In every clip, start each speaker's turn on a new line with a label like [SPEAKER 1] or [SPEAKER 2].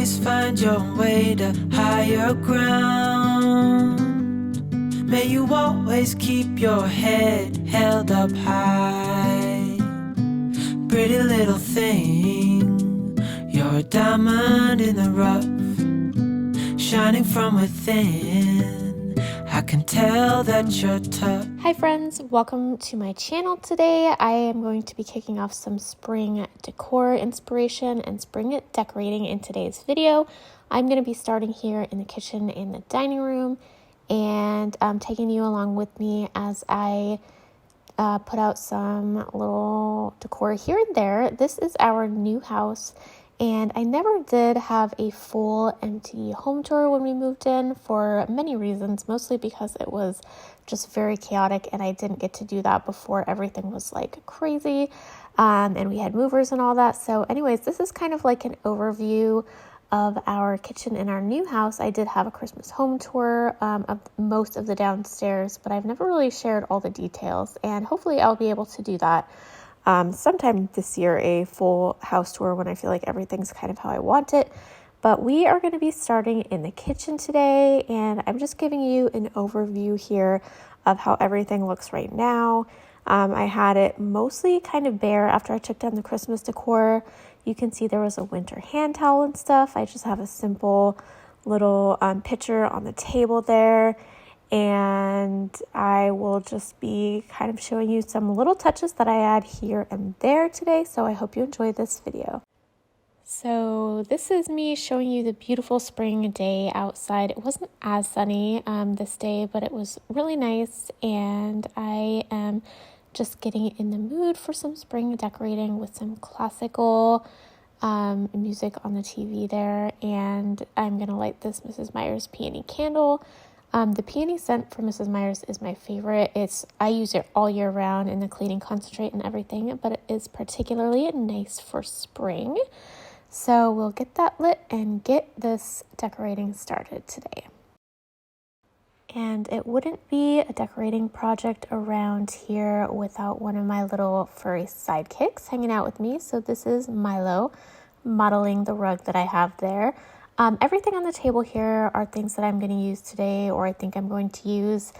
[SPEAKER 1] always find your way to higher ground. May you always keep your head held up high. Pretty little thing, you're a diamond in the rough, shining from within. I can tell that you're tough.
[SPEAKER 2] Hi friends, welcome to my channel today. I am going to be kicking off some spring decor inspiration and spring decorating in today's video. I'm going to be starting here in the kitchen and the dining room, and I'm taking you along with me as I put out some little decor here and there. This is our new house, and I never did have a full empty home tour when we moved in for many reasons, mostly because it was just very chaotic and I didn't get to do that before everything was like crazy, and we had movers and all that. So anyways, this is kind of like an overview of our kitchen in our new house. I did have a Christmas home tour of most of the downstairs, but I've never really shared all the details, and hopefully I'll be able to do that sometime this year, a full house tour when I feel like everything's kind of how I want it. But we are going to be starting in the kitchen today, and I'm just giving you an overview here of how everything looks right now. I had it mostly kind of bare after I took down the Christmas decor. You can see there was a winter hand towel and stuff. I just have a simple little pitcher on the table there. And I will just be kind of showing you some little touches that I add here and there today. So I hope you enjoy this video. So this is me showing you the beautiful spring day outside. It wasn't as sunny this day, but it was really nice. And I am just getting in the mood for some spring decorating with some classical music on the TV there. And I'm going to light this Mrs. Meyer's peony candle. The peony scent from Mrs. Meyer's is my favorite. I use it all year round in the cleaning concentrate and everything, but it is particularly nice for spring. So we'll get that lit and get this decorating started today. And it wouldn't be a decorating project around here without one of my little furry sidekicks hanging out with me. So this is Milo modeling the rug that I have there. Everything on the table here are things that I'm going to use today, or I think I'm going to use.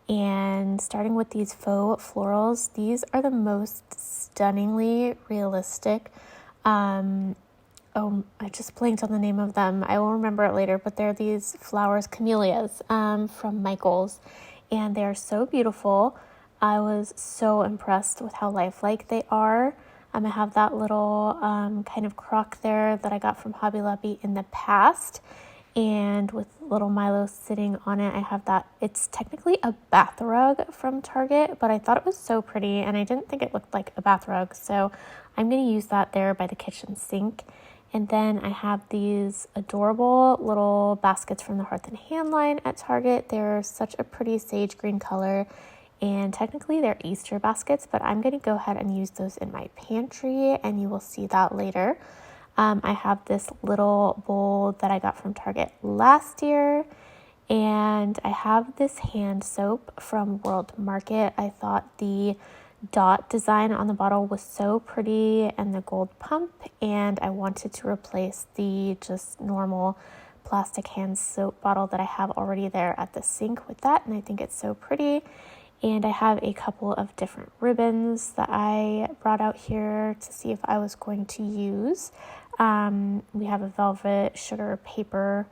[SPEAKER 2] And starting with these faux florals, these are the most stunningly realistic. I just blanked on the name of them. I will remember it later, but they're these flowers, camellias, from Michael's, and they're so beautiful. I was so impressed with how lifelike they are. I have that little kind of crock there that I got from Hobby Lobby in the past, and with little Milo sitting on it, I have that. It's technically a bath rug from Target, but I thought it was so pretty, and I didn't think it looked like a bath rug, so I'm going to use that there by the kitchen sink. And then I have these adorable little baskets from the Hearth and Hand line at Target. They're such a pretty sage green color, and technically they're Easter baskets, but I'm going to go ahead and use those in my pantry, and you will see that later. I have this little bowl that I got from Target last year, and I have this hand soap from World Market. I thought the dot design on the bottle was so pretty, and the gold pump, and I wanted to replace the just normal plastic hand soap bottle that I have already there at the sink with that, and I think it's so pretty. And I have a couple of different ribbons that I brought out here to see if I was going to use. We have a velvet sugar paper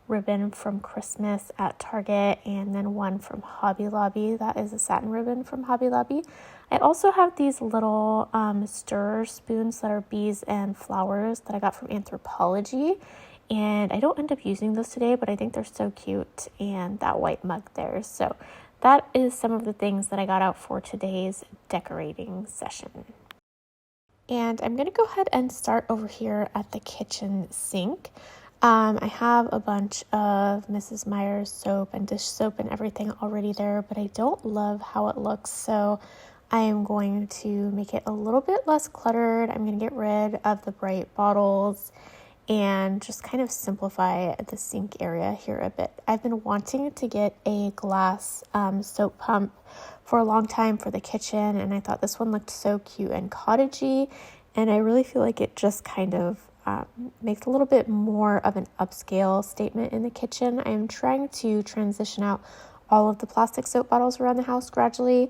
[SPEAKER 2] ribbon from Christmas at Target, and then one from Hobby Lobby that is a satin ribbon from Hobby Lobby. I also have these little stir spoons that are bees and flowers that I got from Anthropologie, and I don't end up using those today, but I think they're so cute, and that white mug there. So that is some of the things that I got out for today's decorating session. And I'm going to go ahead and start over here at the kitchen sink. I have a bunch of Mrs. Meyer's soap and dish soap and everything already there, but I don't love how it looks, so I am going to make it a little bit less cluttered. I'm going to get rid of the bright bottles and just kind of simplify the sink area here a bit. I've been wanting to get a glass soap pump for a long time for the kitchen, and I thought this one looked so cute and cottagey, and I really feel like it just kind of makes a little bit more of an upscale statement in the kitchen. I am trying to transition out all of the plastic soap bottles around the house gradually.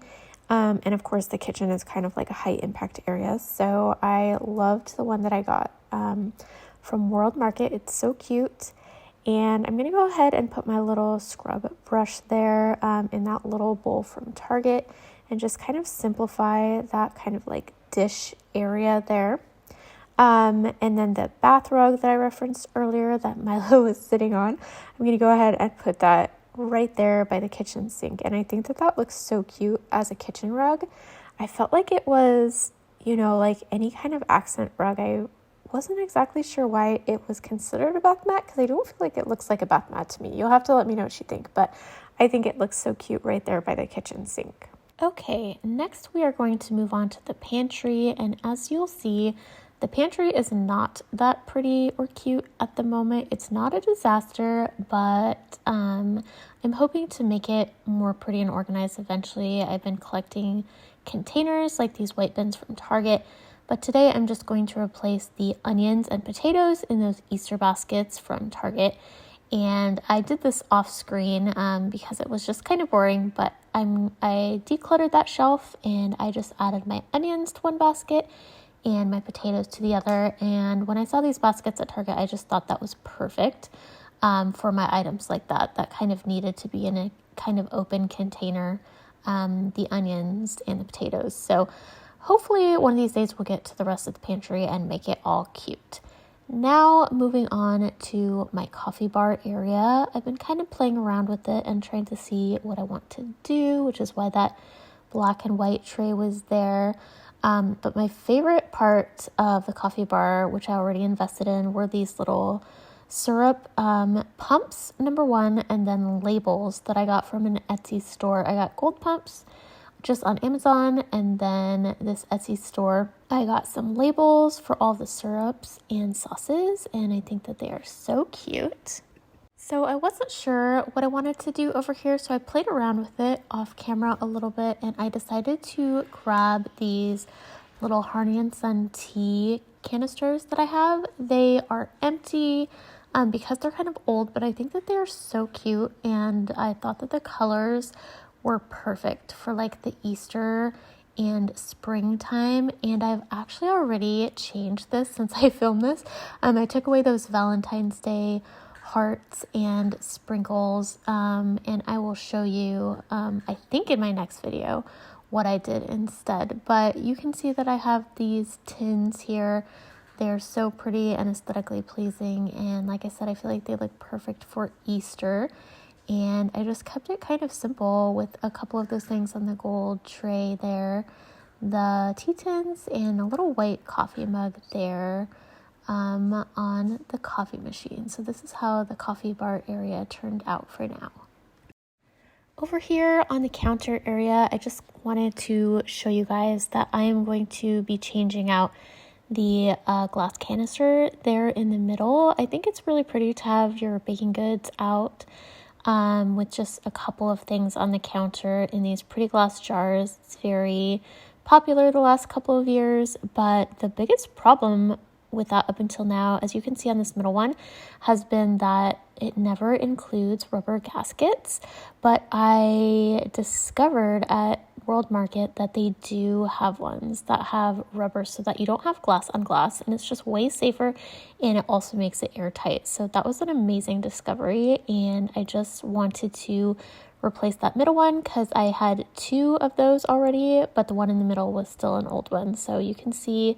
[SPEAKER 2] And of course the kitchen is kind of like a high impact area. So I loved the one that I got from World Market. It's so cute. And I'm going to go ahead and put my little scrub brush there in that little bowl from Target and just kind of simplify that kind of like dish area there. And then the bath rug that I referenced earlier that Milo was sitting on, I'm going to go ahead and put that right there by the kitchen sink. And I think that that looks so cute as a kitchen rug. I felt like it was, you know, like any kind of accent rug. I wasn't exactly sure why it was considered a bath mat because I don't feel like it looks like a bath mat to me. You'll have to let me know what you think, but I think it looks so cute right there by the kitchen sink. Okay, next we are going to move on to the pantry, and as you'll see, the pantry is not that pretty or cute at the moment. It's not a disaster, but I'm hoping to make it more pretty and organized eventually. I've been collecting containers like these white bins from Target, but today I'm just going to replace the onions and potatoes in those Easter baskets from Target. And I did this off screen because it was just kind of boring, but I decluttered that shelf and I just added my onions to one basket and my potatoes to the other. And when I saw these baskets at Target, I just thought that was perfect for my items like that kind of needed to be in a kind of open container, the onions and the potatoes. So hopefully one of these days we'll get to the rest of the pantry and make it all cute. Now moving on to my coffee bar area. I've been kind of playing around with it and trying to see what I want to do, which is why that black and white tray was there. But my favorite part of the coffee bar, which I already invested in, were these little syrup pumps, number one, and then labels that I got from an Etsy store. I got gold pumps just on Amazon, and then this Etsy store, I got some labels for all the syrups and sauces, and I think that they are so cute. So I wasn't sure what I wanted to do over here, so I played around with it off camera a little bit, and I decided to grab these little Harney & Son tea canisters that I have. They are empty because they're kind of old, but I think that they are so cute, and I thought that the colors were perfect for like the Easter and springtime. And I've actually already changed this since I filmed this. I took away those Valentine's Day hearts and sprinkles, and I will show you I think in my next video what I did instead. But you can see that I have these tins here. They're so pretty and aesthetically pleasing, and like I said, I feel like they look perfect for Easter. And I just kept it kind of simple with a couple of those things on the gold tray there, the tea tins, and a little white coffee mug there on the coffee machine. So this is how the coffee bar area turned out for now. Over here on the counter area, I just wanted to show you guys that I am going to be changing out the glass canister there in the middle. I think it's really pretty to have your baking goods out with just a couple of things on the counter in these pretty glass jars. It's very popular the last couple of years, but the biggest problem with that up until now, as you can see on this middle one, has been that it never includes rubber gaskets. But I discovered at World Market that they do have ones that have rubber so that you don't have glass on glass, and it's just way safer, and it also makes it airtight. So that was an amazing discovery, and I just wanted to replace that middle one because I had two of those already, but the one in the middle was still an old one. So you can see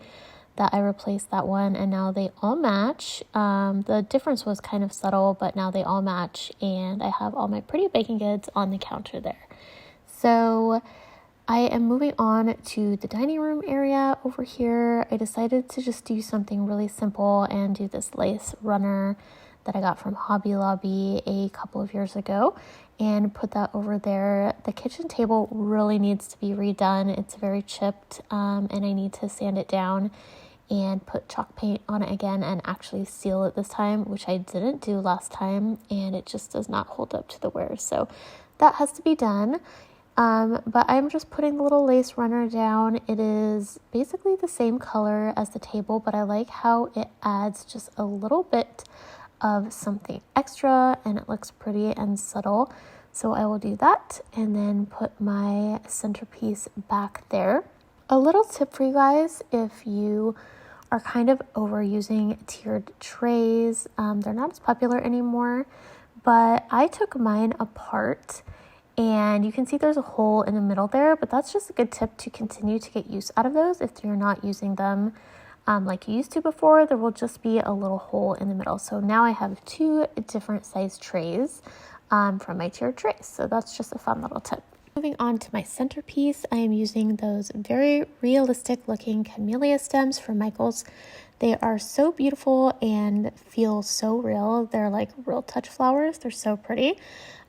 [SPEAKER 2] that I replaced that one, and now they all match. The difference was kind of subtle, but now they all match, and I have all my pretty baking goods on the counter there. So I am moving on to the dining room area over here. I decided to just do something really simple and do this lace runner that I got from Hobby Lobby a couple of years ago and put that over there. The kitchen table really needs to be redone. It's very chipped, and I need to sand it down and put chalk paint on it again and actually seal it this time, which I didn't do last time, and it just does not hold up to the wear. So that has to be done. But I'm just putting the little lace runner down. It is basically the same color as the table, but I like how it adds just a little bit of something extra and it looks pretty and subtle. So I will do that and then put my centerpiece back there. A little tip for you guys, if you are kind of overusing tiered trays, they're not as popular anymore, but I took mine apart and you can see there's a hole in the middle there, but that's just a good tip to continue to get use out of those. If you're not using them like you used to before, there will just be a little hole in the middle. So now I have 2 different size trays from my tiered trays. So that's just a fun little tip. Moving on to my centerpiece, I am using those very realistic looking camellia stems from Michaels. They are so beautiful and feel so real. They're like real touch flowers. They're so pretty.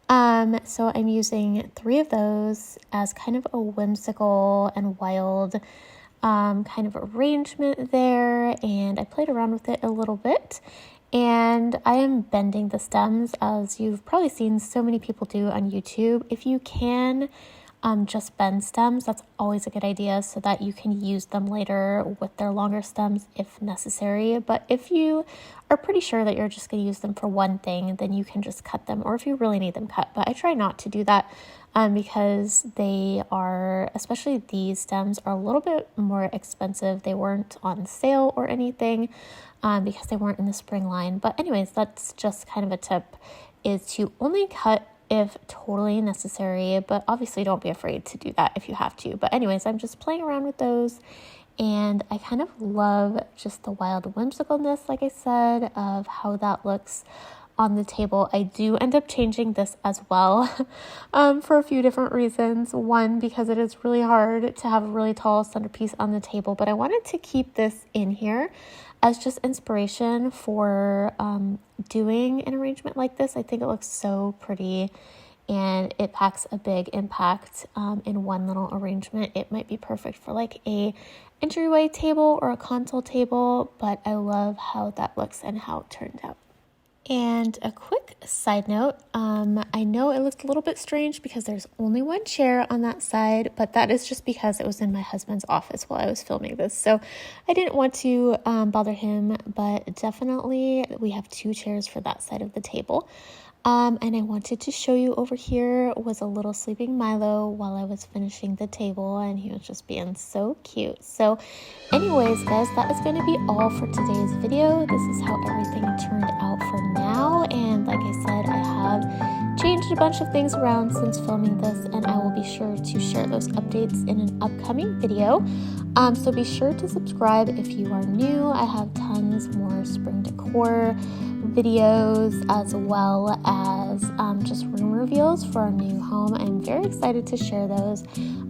[SPEAKER 2] So I'm using 3 of those as kind of a whimsical and wild kind of arrangement there, and I played around with it a little bit. And I am bending the stems, as you've probably seen so many people do on YouTube. If you can just bend stems, that's always a good idea so that you can use them later with their longer stems if necessary. But if you are pretty sure that you're just going to use them for one thing, then you can just cut them, or if you really need them cut. But I try not to do that because they are, especially these stems, are a little bit more expensive. They weren't on sale or anything because they weren't in the spring line. But anyways, that's just kind of a tip, is to only cut if totally necessary, but obviously don't be afraid to do that if you have to. But anyways, I'm just playing around with those, and I kind of love just the wild whimsicalness, like I said, of how that looks on the table. I do end up changing this as well for a few different reasons. One, because it is really hard to have a really tall centerpiece on the table, but I wanted to keep this in here as just inspiration for doing an arrangement like this. I think it looks so pretty and it packs a big impact in one little arrangement. It might be perfect for like a entryway table or a console table, but I love how that looks and how it turned out. And a quick side note, I know it looked a little bit strange because there's only one chair on that side, but that is just because it was in my husband's office while I was filming this. So I didn't want to bother him, but definitely we have 2 chairs for that side of the table. And I wanted to show you over here was a little sleeping Milo while I was finishing the table, and he was just being so cute. So anyways, guys, that is going to be all for today's video. This is how everything turned out for now. And like I said, I have changed a bunch of things around since filming this, and I will be sure to share those updates in an upcoming video. So be sure to subscribe if you are new. I have tons more spring decor videos as well as just room reveals for our new home. I'm very excited to share those.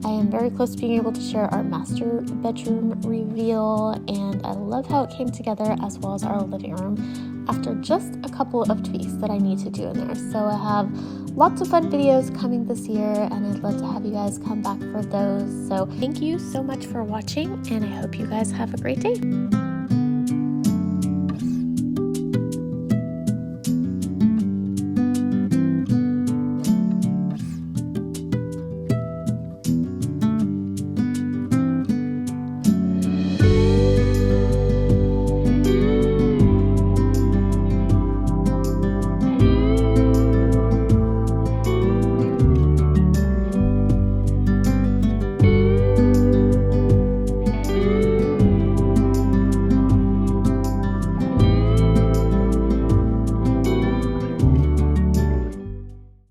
[SPEAKER 2] I am very close to being able to share our master bedroom reveal, and I love how it came together, as well as our living room after just a couple of tweaks that I need to do in there. So I have lots of fun videos coming this year, and I'd love to have you guys come back for those. So thank you so much for watching, and I hope you guys have a great day.